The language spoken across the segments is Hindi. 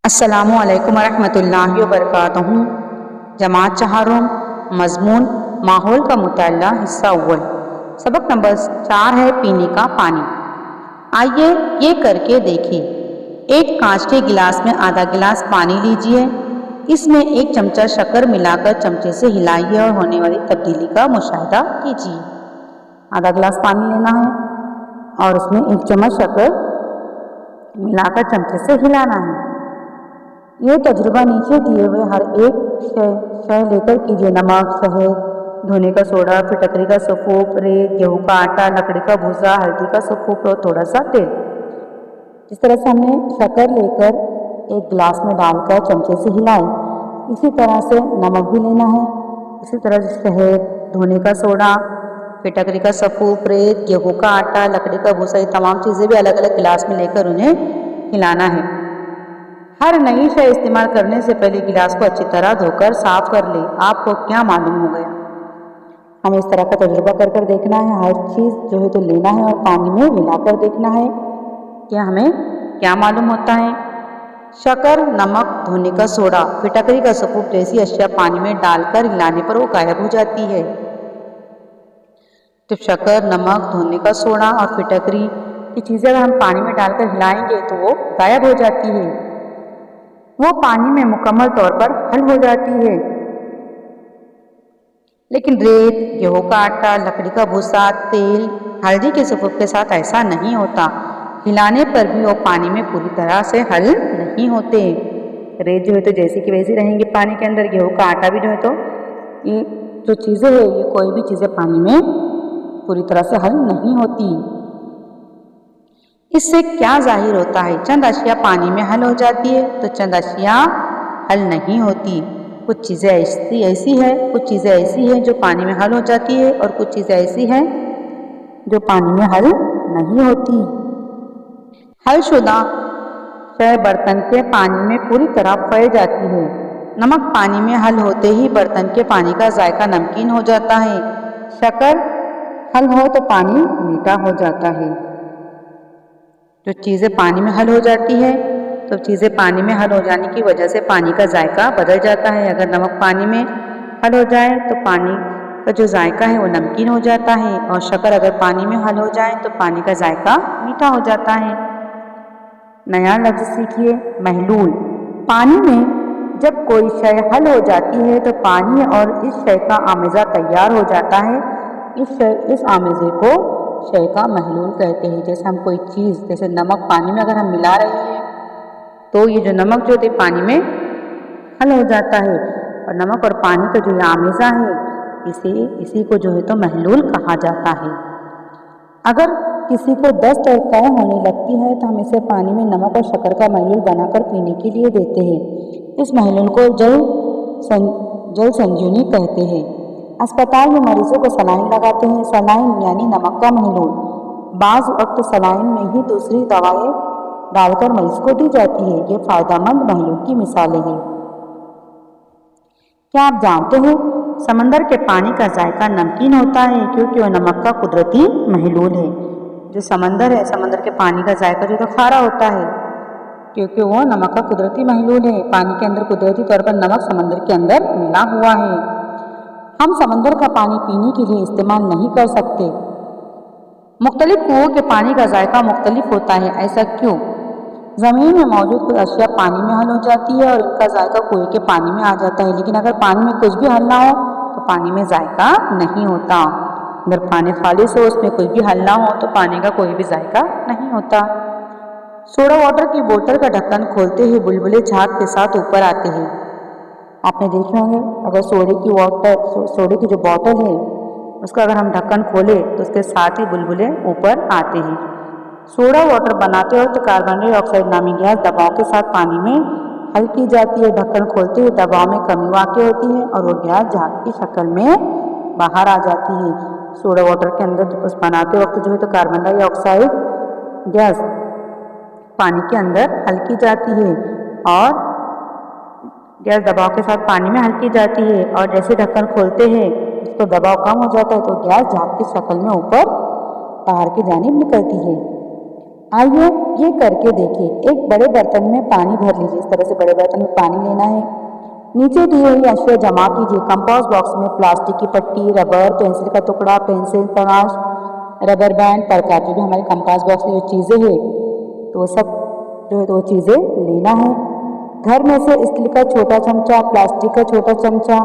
अस्सलामुअलैकुम वरहमतुल्लाहि वबरकातुहू। जमात चहारों मजमून माहौल का मुताला हिस्सा अव्वल सबक नंबर 4 है पीने का पानी। आइए ये करके देखिए। एक कांच के गिलास में आधा गिलास पानी लीजिए। इसमें 1 चमचा शक्कर मिलाकर चमचे से हिलाइए और होने वाली तब्दीली का मुशाहिदा कीजिए। आधा गिलास पानी लेना है और उसमें 1 चम्मच शक्कर मिलाकर चमचे से हिलाना है। ये तजुर्बा नीचे दिए हुए हर एक शय लेकर कीजिए। नमक, शहद, धोने का सोडा, फिटकरी का सफूफ, रेत, गेहूं का आटा, लकड़ी का भूसा, हल्दी का सफूफ और थोड़ा सा तेल। इस तरह से हमने शक्कर लेकर 1 गिलास में डालकर चमचे से हिलाए। इसी तरह से नमक भी लेना है। इसी तरह से शहद, धोने का सोडा, फिटकरी का सफूफ, रेत, गेहूं का आटा, लकड़ी का भूसा, ये तमाम चीज़ें भी अलग अलग गिलास में लेकर उन्हें हिलाना है। हर नई शय इस्तेमाल करने से पहले गिलास को अच्छी तरह धोकर साफ कर ले। आपको क्या मालूम हो गया? हमें इस तरह का तजुर्बा कर देखना है। हर चीज़ जो है तो लेना है और पानी में मिलाकर देखना है कि हमें क्या मालूम होता है। शक्कर, नमक, धोने का सोडा, फिटकरी का सफूफ जैसी अशिया पानी में डालकर हिलाने पर वो गायब हो जाती है। तो शक्कर, नमक, धोने का सोडा और फिटकरी ये चीज़ें अगर हम पानी में डालकर हिलाएंगे तो वो गायब हो जाती है। वो पानी में मुकम्मल तौर पर हल हो जाती है। लेकिन रेत, गेहूं का आटा, लकड़ी का भूसा, तेल, हल्दी के सफूफ के साथ ऐसा नहीं होता। हिलाने पर भी वो पानी में पूरी तरह से हल नहीं होते। रेत जो है तो जैसी की वैसी रहेंगी पानी के अंदर। गेहूं का आटा भी जो है तो ये जो चीज़ें है ये कोई भी चीज़ें पानी में पूरी तरह से हल नहीं होती। इससे क्या जाहिर होता है? चंद अशिया पानी में हल हो जाती है तो चंद अशिया हल नहीं होती। कुछ चीज़ें ऐसी है, कुछ चीज़ें ऐसी हैं जो पानी में हल हो जाती है और कुछ चीज़ें ऐसी हैं जो पानी में हल नहीं होती। हलशुदा शय बर्तन के पानी में पूरी तरह फैल जाती है। नमक पानी में हल होते ही बर्तन के पानी का जायका नमकीन हो जाता है। शक्कर हल हो तो पानी मीठा हो जाता है। जो चीज़ें पानी में हल हो जाती है तो चीज़ें पानी में हल हो जाने की वजह से पानी का जायका बदल जाता है। अगर नमक पानी में हल हो जाए तो पानी का जो जायका है वो नमकीन हो जाता है और शक्कर अगर पानी में हल हो जाए तो पानी का जायका मीठा हो जाता है। नया लफ्ज़ सीखिए, महलूल। पानी में जब कोई शय हल हो जाती है तो पानी और इस शय का आमेज़ा तैयार हो जाता है। इस आमेज़े को शय का महलूल कहते हैं। जैसे हम कोई चीज़, जैसे नमक पानी में अगर हम मिला रहे हैं तो ये जो नमक जो है पानी में हल हो जाता है और नमक और पानी का जो ये आमेज़ा है इसी को जो है तो महलूल कहा जाता है। अगर किसी को दस्त और तय होने लगती है तो हम इसे पानी में नमक और शक्कर का महलूल बनाकर पीने के लिए देते हैं। इस महलूल को जल संजीवनी कहते हैं। अस्पताल में मरीजों को सलाइन लगाते हैं। सलाइन यानी नमक का महलूल। बाज़ वक्त सलाइन में ही दूसरी दवाएं डालकर मरीज को दी जाती है। ये फ़ायदेमंद महलूल की मिसालें हैं। क्या आप जानते हैं समंदर के पानी का जायका नमकीन होता है क्योंकि वह नमक का कुदरती महलूल है। जो समंदर है, समंदर के पानी का जायका जो तो खारा होता है क्योंकि वो नमक का कुदरती महलूल है। पानी के अंदर कुदरती तौर पर नमक समंदर के अंदर मिला हुआ है। हम समंदर का पानी पीने के लिए इस्तेमाल नहीं कर सकते। मुख्तलिफ कुओं के पानी का जायका मुख्तलिफ होता है। ऐसा क्यों? ज़मीन में मौजूद कुछ अशिया पानी में हल हो जाती है और इनका जायका कुएं के पानी में आ जाता है। लेकिन अगर पानी में कुछ भी हल ना हो तो पानी में जायका नहीं होता। अगर पानी खालिस हो, उसमें कुछ भी हल ना हो तो पानी का कोई भी जायका नहीं होता। सोडा वाटर की बोतल का ढक्कन खोलते ही बुलबुले झाग के साथ ऊपर आते हैं। आपने देखे होंगे अगर सोडे की जो बोतल है उसका अगर हम ढक्कन खोलें तो उसके साथ ही बुलबुले ऊपर आते हैं। सोडा वाटर बनाते वक्त कार्बन डाइऑक्साइड नामी गैस दबाव के साथ पानी में हल की जाती है। ढक्कन खोलते हुए दबाव में कमी वाक़ होती है और वो गैस झाग की शक्ल में बाहर आ जाती है। सोडा वाटर के अंदर कुछ बनाते वक्त जो है तो कार्बन डाइऑक्साइड गैस पानी के अंदर हल की जाती है और गैस दबाव के साथ पानी में हल की जाती है और जैसे ढक्कन खोलते हैं उसको दबाव कम हो जाता है तो गैस झाग की शक्ल में ऊपर बाहर की जानिब निकलती है। आइए ये करके देखिए। एक बड़े बर्तन में पानी भर लीजिए। इस तरह से बड़े बर्तन में पानी लेना है। नीचे दी हुई अशिया जमा कीजिए। कंपास बॉक्स में प्लास्टिक की पट्टी, रबर, पेंसिल का टुकड़ा, पेंसिल, तराश, रबर बैंड, परका, जो भी हमारे कंपास बॉक्स में जो चीज़ें हैं तो वो सब जो है तो वो चीज़ें लेना है। घर में से स्टील का छोटा चमचा, प्लास्टिक का छोटा चमचा,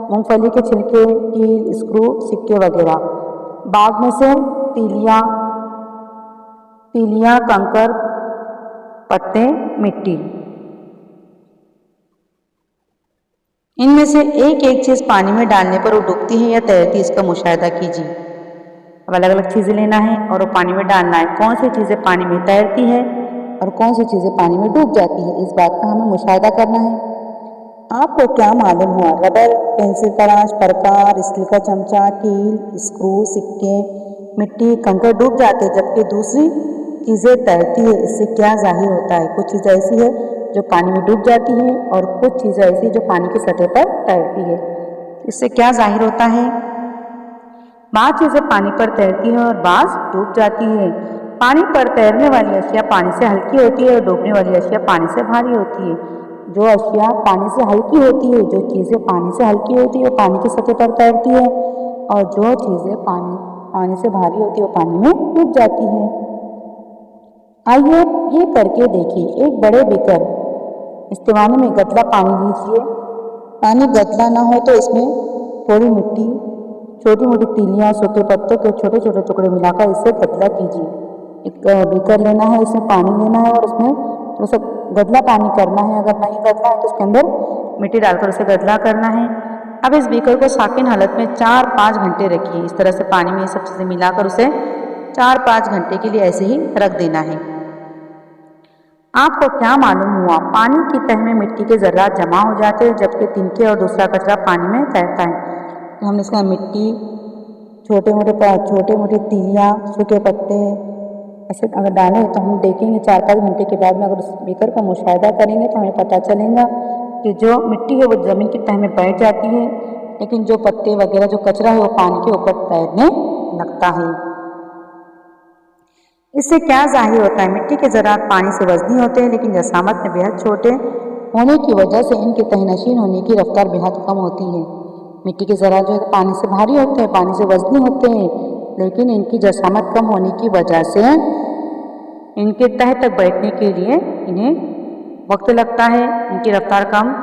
मूंगफली के छिलके, कील, स्क्रू, सिक्के वगैरह। बाग में से तीलियाँ तीलियाँ, कंकर, पत्ते, मिट्टी। इनमें से एक एक चीज़ पानी में डालने पर वो डूबती है या तैरती है, इसका मुशाहिदा कीजिए। अब अलग अलग चीज़ें लेना है और वो पानी में डालना है। कौन सी चीज़ें पानी में तैरती है और कौन सी चीज़ें पानी में डूब जाती है, इस बात का हमें मुशाहिदा करना है। आपको क्या मालूम हुआ? रबर, पेंसिल, तराश, प्रकार, स्टील का चमचा, कील, स्क्रू, सिक्के, मिट्टी, कंकड़ डूब जाते जबकि दूसरी चीज़ें तैरती है। इससे क्या जाहिर होता है? कुछ चीज़ें ऐसी है जो पानी में डूब जाती है और कुछ चीज़ें ऐसी जो पानी की सतह पर तैरती है। इससे क्या जाहिर होता है? बाज़ चीज़ें पानी पर तैरती है और बाज़ डूब जाती है। पानी पर तैरने वाली अशिया पानी से हल्की होती है और डूबने वाली अशिया पानी से भारी होती है। जो अशिया पानी से हल्की होती है, जो चीज़ें पानी से हल्की होती है वो पानी की सतह पर तैरती है और जो चीज़ें पानी से भारी होती है वो पानी में डूब जाती है। आइए ये करके देखिए। एक बड़े बीकर इस्तेमाल में गदला पानी लीजिए। पानी गदला ना हो तो इसमें थोड़ी मिट्टी, छोटी मोटी तीलियाँ, सूखे पत्तों के छोटे छोटे टुकड़े मिलाकर इसे गदला कीजिए। एक बीकर लेना है, इसमें पानी लेना है और उसमें थोड़ा सा गदला पानी करना है। अगर नहीं गदला है तो उसके अंदर मिट्टी डालकर उसे गदला करना है। अब इस बीकर को साकिन हालत में 4-5 घंटे रखिए। इस तरह से पानी में ये सब चीज़ें मिलाकर उसे 4-5 घंटे के लिए ऐसे ही रख देना है। आपको क्या मालूम हुआ? पानी की तह में मिट्टी के ज़र्रात जमा हो जाते हैं जबकि तिनके और दूसरा कचरा पानी में तैरता है। तो हमने इसका मिट्टी, छोटे मोटे तीलियाँ, सूखे पत्ते ऐसे अगर डालें तो हम देखेंगे 4-5 घंटे के बाद में अगर उस बीकर का मुशाहिदा करेंगे तो हमें पता चलेगा कि जो मिट्टी है वो ज़मीन की तह में बैठ जाती है, लेकिन जो पत्ते वगैरह जो कचरा है वो पानी के ऊपर तैरने लगता है। इससे क्या जाहिर होता है? मिट्टी के ज़रात पानी से वज़नी होते हैं लेकिन जसामत में बेहद छोटे होने की वजह से इनके तहनशीन होने की रफ्तार बेहद कम होती है। मिट्टी के ज़रात जो है पानी से भारी होते हैं, पानी से वज़नी होते हैं, लेकिन इनकी जसामत कम होने की वजह से इनके तह तक बैठने के लिए इन्हें वक्त लगता है। इनकी रफ्तार कम,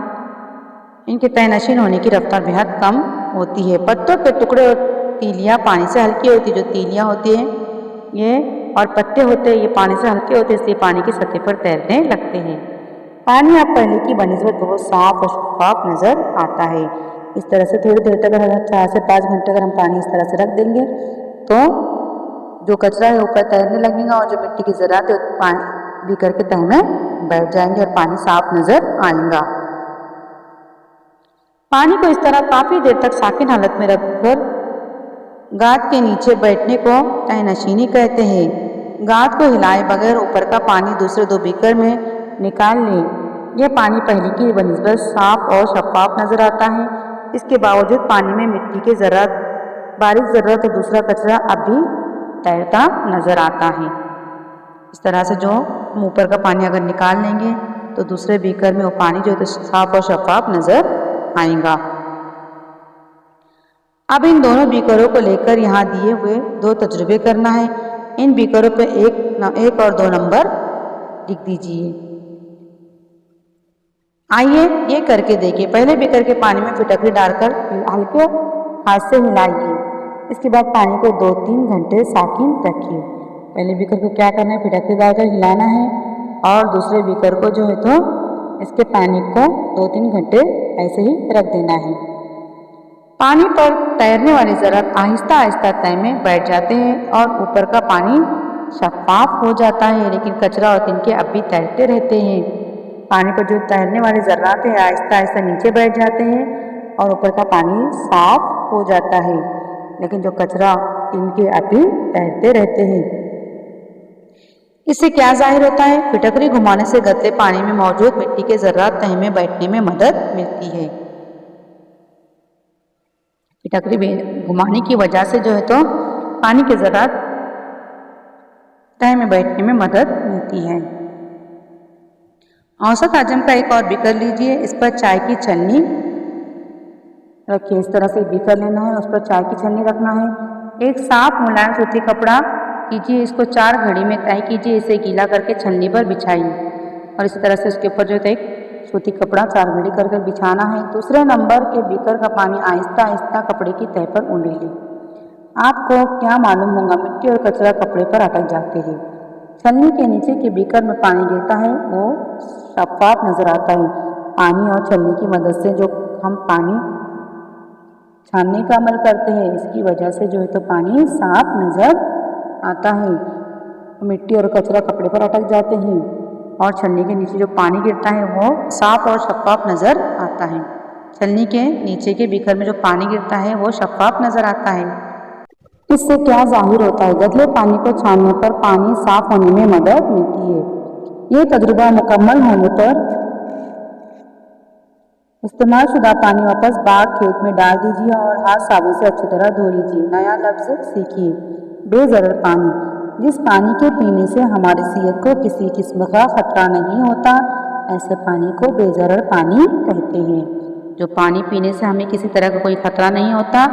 इनके तहनशीन होने की रफ्तार बेहद कम होती है। पत्तों के टुकड़े और तीलियाँ पानी से हल्की होती है। जो तीलियाँ होती हैं ये और पत्ते होते हैं ये पानी से हल्के होते हैं, इसलिए पानी की सतह पर तैरने लगते हैं। पानी अब पहले की बनिस्बत बहुत साफ और शफाफ नज़र आता है। इस तरह से थोड़ी देर तक अगर 4 से 5 घंटे अगर हम पानी इस तरह से रख देंगे तो जो कचरा है ऊपर तैरने लगेगा और जो मिट्टी की ज़रात है पानी बीकर के तह में बैठ जाएंगे और पानी साफ नज़र आएगा। पानी को इस तरह काफ़ी देर तक साकिन हालत में रखकर गाद के नीचे बैठने को तहनशीनी कहते हैं। गाद को हिलाए बगैर ऊपर का पानी दूसरे 2 बीकर में निकाल लें। यह पानी पहले की बनिस्बत साफ और शफाफ नज़र आता है। इसके बावजूद पानी में मिट्टी के ज़रात, बारीक ज़र्रात और दूसरा कचरा अब भी तैरता नज़र आता है। इस तरह से जो हम ऊपर का पानी अगर निकाल लेंगे तो दूसरे बीकर में वो पानी जो है साफ और शफाफ नज़र आएगा। अब इन दोनों बीकरों को लेकर यहाँ दिए हुए 2 तजुर्बे करना है। इन बीकरों पर 1 और 2 नंबर लिख दीजिए। आइए ये करके देखिए। पहले बीकर के पानी में फिटकरी डालकर हल्के हाथ से हिलाइए। इसके बाद पानी को 2-3 घंटे साकिन रखिए। पहले बीकर को क्या करना है? फिटकरी डालकर हिलाना है और दूसरे बीकर को जो है तो इसके पानी को 2-3 घंटे ऐसे ही रख देना है। पानी पर तैरने वाले ज़रात आहिस्ता आहिस्ता तह में बैठ जाते हैं और ऊपर का पानी शफाफ हो जाता है, लेकिन कचरा और तिनके अब भी तैरते रहते हैं। पानी पर जो तैरने वाले ज़रात है आहिस्ता आहिस्ता नीचे बैठ जाते हैं और ऊपर का पानी साफ हो जाता है, लेकिन जो कचरा तिनके अब भी तैरते रहते हैं। इससे क्या जाहिर होता है? फिटकरी घुमाने से गदले पानी में मौजूद मिट्टी के ज़रात तह में बैठने में मदद मिलती है। फिटकरी घुमाने की वजह से जो है तो पानी के ज़रात तह में बैठने में मदद मिलती है। औसत हजम का एक और बीकर लीजिए, इस पर चाय की छन्नी रखिए। इस तरह से बीकर लेना है, उस पर चाय की छन्नी रखना है। एक साफ मुलायम सूती कपड़ा कीजिए, इसको 4 घड़ी में तय कीजिए, इसे गीला करके छन्नी पर बिछाइए और इसी तरह से उसके ऊपर जो है एक सूती कपड़ा 4 घड़ी करके बिछाना है। दूसरे नंबर के बीकर का पानी आहिस्ता आहिस्ता कपड़े की तह पर उंडेलिए। आपको क्या मालूम होगा, मिट्टी और कचरा कपड़े पर अटक जाते हैं। छन्नी के नीचे के बीकर में पानी गिरता है, वो शफाफ नजर आता है। पानी और छन्नी की मदद से जो हम पानी छानने का अमल करते हैं, इसकी वजह से जो है तो पानी साफ नजर आता है। मिट्टी और कचरा कपड़े पर अटक जाते हैं और छन्नी के नीचे जो पानी गिरता है वो साफ और शफाफ नजर आता है। छन्नी के नीचे के बीकर में जो पानी गिरता है वो शफाफ नजर आता है। इससे क्या जाहिर होता है, गंदे पानी को छानने पर पानी साफ होने में मदद मिलती है। ये तजुर्बा मुकम्मल होने पर इस्तेमाल शुदा पानी वापस बाग खेत में डाल दीजिए और हाथ साबुन से अच्छी तरह धो लीजिए। नया लफ्ज सीखिए, बेज़रर पानी। जिस पानी के पीने से हमारी सेहत को किसी किस्म का खतरा नहीं होता, ऐसे पानी को बेज़रर पानी कहते हैं। जो पानी पीने से हमें किसी तरह का कोई खतरा नहीं होता,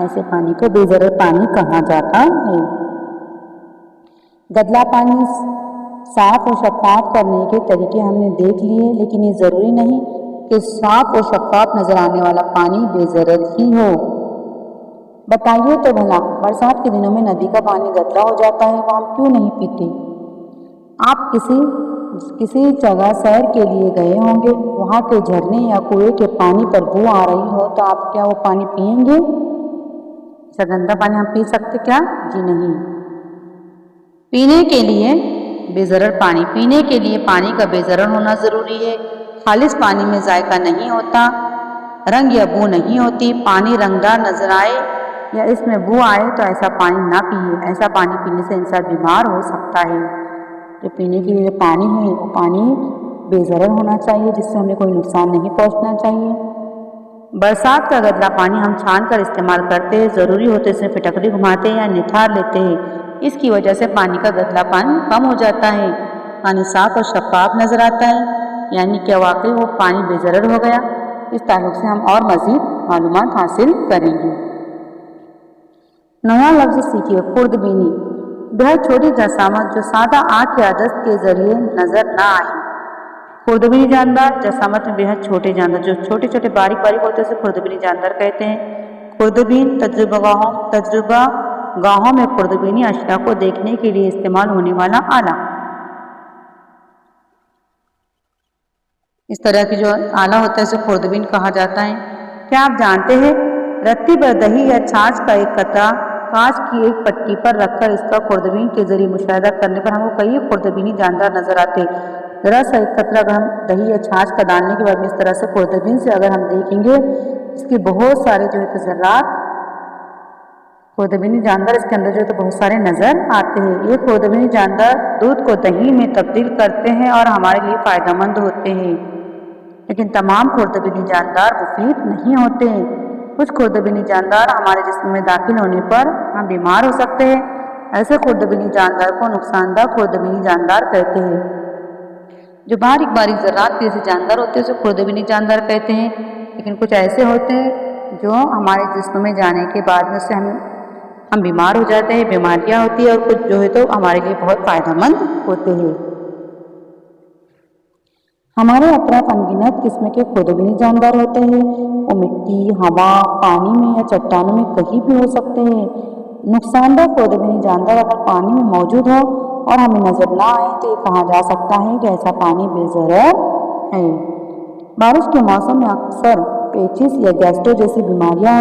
ऐसे पानी को बेज़रर पानी कहा जाता है। गदला पानी साफ और शफाफ करने के तरीके हमने देख लिए, लेकिन ये ज़रूरी नहीं कि साफ और शफाफ नजर आने वाला पानी बेज़रर ही हो। बताइए तो भला, बरसात के दिनों में नदी का पानी गदला हो जाता है, वो हम क्यों नहीं पीते? आप किसी जगह सैर के लिए गए होंगे, वहाँ के झरने या कुएं के पानी पर बू आ रही हो, तो आप क्या वो पानी पिएंगे? ऐसा गंदा पानी हम पी सकते क्या? जी नहीं। पीने के लिए बेज़रर पानी, पीने के लिए पानी का बेज़रर होना ज़रूरी है। खालिस पानी में जायका नहीं होता, रंग या बू नहीं होती। पानी रंगदार नजर आए या इसमें बू आए तो ऐसा पानी ना पिए। ऐसा पानी पीने से इंसान बीमार हो सकता है। जो पीने के लिए पानी है वो पानी बेज़रर होना चाहिए, जिससे हमें कोई नुकसान नहीं पहुंचना चाहिए। बरसात का गदला पानी हम छान कर इस्तेमाल करते हैं, ज़रूरी होते इसमें फिटकरी घुमाते हैं या निथार लेते हैं। इसकी वजह से पानी का गदलापन कम हो जाता है, पानी साफ और शफाफ नजर आता है, यानी क्या वाकई वो पानी बेज़रर हो गया। इस ताल्लुक से हम और मज़ीद मालूमात हासिल करेंगे। नया लफ्ज़ सीखिए, खुर्दबीनी। बेहद छोटी जसामत जो सादा आँख या दस्त के जरिए नजर ना आए। खुर्दबीनी जानदार, जसामत में बेहद छोटे जानदार जो छोटे छोटे बारीक बारीक होते हैं, उसे खुर्दबीनी जानदार कहते हैं। खुर्दबीन तजुर्बा गाहों में खुर्दबीनी अशिया को देखने के लिए इस्तेमाल होने वाला आला। इस तरह की जो आला होता है उसे खुर्दबीन कहा जाता है। क्या आप जानते हैं, रत्ती पर दही या छाछ का एक कतरा कांच की एक पट्टी पर रखकर इसका खुर्दबीन के जरिए मुशाहिदा करने पर हमको कई खुर्दबीनी जानदार नजर आते हैं। जरा सा एक कतरा अगर हम दही या छाछ का डालने के बाद में इस तरह से खुर्दबीन से अगर हम देखेंगे, इसके बहुत सारे जो है तो ज़र्रात खुर्दबीनी जानदार इसके अंदर जो है तो बहुत सारे नजर आते हैं। ये खुर्दबीनी जानदार दूध को दही में तब्दील करते हैं और हमारे लिए फ़ायदेमंद होते हैं, लेकिन तमाम खुर्दबीनी जानदार मुफीद नहीं होते हैं। कुछ खुर्दबीनी जानदार हमारे जिस्म में दाखिल होने पर हम बीमार हो सकते हैं। ऐसे खुर्दबीनी जानदार को नुकसानदा खुर्दबीनी जानदार कहते हैं। जो बारीक बारीक ज़र्रात के जैसे जानदार होते हैं उसे खुर्दबीनी जानदार कहते हैं, लेकिन कुछ ऐसे होते हैं जो हमारे जिस्म में जाने के बाद में से हम बीमार हो जाते हैं, बीमारियाँ होती है, और कुछ जो है तो हमारे लिए बहुत फ़ायदेमंद होते हैं। हमारे अतराफ अनगिनत किस्म के खुर्दबीनी जानदार होते हैं। वो मिट्टी, हवा, पानी में या चट्टानों में कहीं भी हो सकते हैं। नुकसानदा खुर्दबीनी जानदार अगर पानी में मौजूद हो और हमें नजर ना आए तो ये कहा जा सकता है कि ऐसा पानी बेज़रर है। बारिश के मौसम में अक्सर पेचिस या गैस्ट्रो जैसी बीमारियां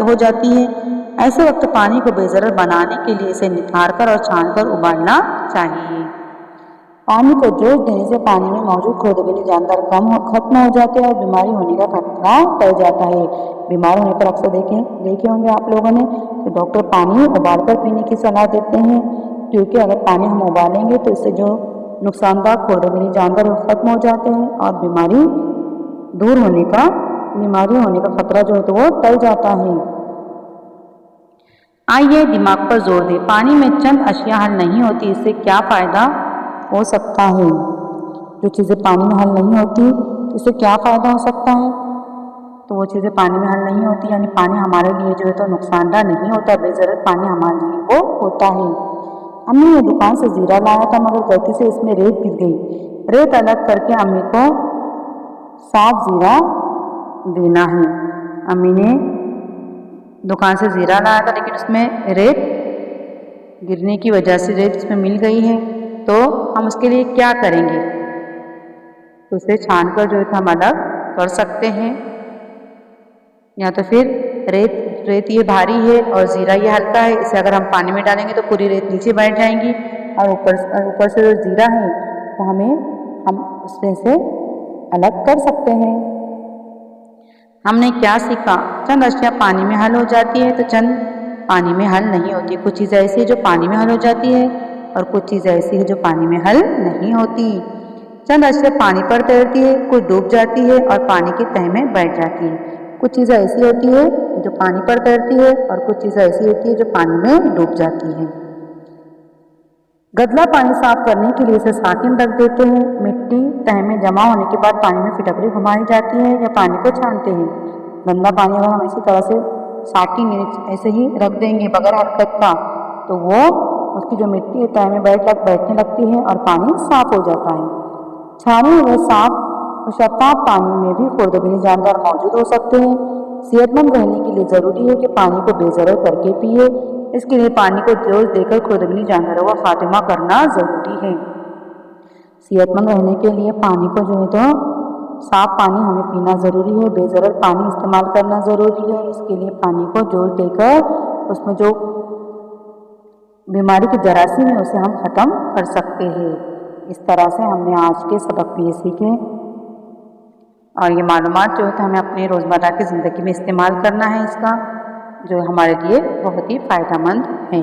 हो जाती है। ऐसे वक्त पानी को बेज़रर बनाने के लिए इसे निथार कर और छान कर उबालना चाहिए। पानी को जोश देने से पानी में मौजूद खुर्दबीनी जानदार खत्म हो जाते हैं और बीमारी होने का खतरा टल जाता है। बीमार होने पर अक्सर देखे होंगे आप लोगों ने कि डॉक्टर पानी उबालकर पीने की सलाह देते हैं, क्योंकि अगर पानी हम उबालेंगे तो इससे जो नुकसानदायक खुर्दबीनी जानदार खत्म हो जाते हैं और बीमारी होने का खतरा जो है तो वो टल जाता है। आइए दिमाग पर जोर दें, पानी में चंद अशिया हल नहीं होती, इससे क्या फ़ायदा हो सकता है? जो चीज़ें पानी में हल नहीं होती तो इससे क्या फ़ायदा हो सकता है? तो वो चीज़ें पानी में हल नहीं होती, यानी पानी हमारे लिए जो है तो नुकसानदायक नहीं होता, बेज़रूरत पानी हमारे लिए वो होता है। अम्मी ने दुकान से ज़ीरा लाया था, मगर गलती से इसमें रेत गिर गई। रेत अलग करके अम्मी को साफ ज़ीरा देना है। अम्मी ने दुकान से ज़ीरा लाया था, लेकिन उसमें रेत गिरने की वजह से रेत उसमें मिल गई है, तो हम उसके लिए क्या करेंगे? तो उसे छान कर जो है हम अलग कर सकते हैं, या तो फिर रेत ये भारी है और ज़ीरा ये हल्का है, इसे अगर हम पानी में डालेंगे तो पूरी रेत नीचे बैठ जाएंगी, और ऊपर से जो ज़ीरा है तो हम उसमें से अलग कर सकते हैं। हमने क्या सीखा? चंद अशिया पानी में हल हो जाती है तो चंद पानी में हल नहीं होती। कुछ चीज़ें ऐसी है जो पानी में हल हो जाती है और कुछ चीज़ें ऐसी है जो पानी में हल नहीं होती। चंद अशिया पानी पर तैरती है, कुछ डूब जाती है और पानी की तह में बैठ जाती है। कुछ चीज़ें ऐसी होती है जो पानी पर तैरती है और कुछ चीज़ें ऐसी होती है जो पानी में डूब जाती है। गदला पानी साफ करने के लिए इसे साकिन रख देते हैं। मिट्टी तह में जमा होने के बाद पानी में फिटकरी घुमाई जाती है या पानी को छानते हैं। गंदा पानी अगर हम इसी तरह से साकिन ऐसे ही रख देंगे बगैर हरकत का, तो वो उसकी जो मिट्टी है तह में बैठने लगती है और पानी साफ हो जाता है। छाने हुए साफ और शफाफ पानी में भी खुर्दबिनी जानवर मौजूद हो सकते हैं। सेहतमंद रहने के लिए ज़रूरी है कि पानी को बेजरत करके पिए। इसके लिए पानी को डोज देकर खुर्दबिनी जानवरों का खात्मा करना ज़रूरी है। सेहतमंद रहने के लिए पानी को जो है तो साफ पानी हमें पीना ज़रूरी है, बेजरत पानी इस्तेमाल करना ज़रूरी है। इसके लिए पानी को डोज देकर उसमें जो बीमारी की जरासीम है उसे हम ख़त्म कर सकते हैं। इस तरह से हमने आज के सबक भी ये सीखे, और ये मालूमात जो है तो हमें अपने रोज़मर्रा की ज़िंदगी में इस्तेमाल करना है, इसका जो हमारे लिए बहुत ही फ़ायदेमंद है।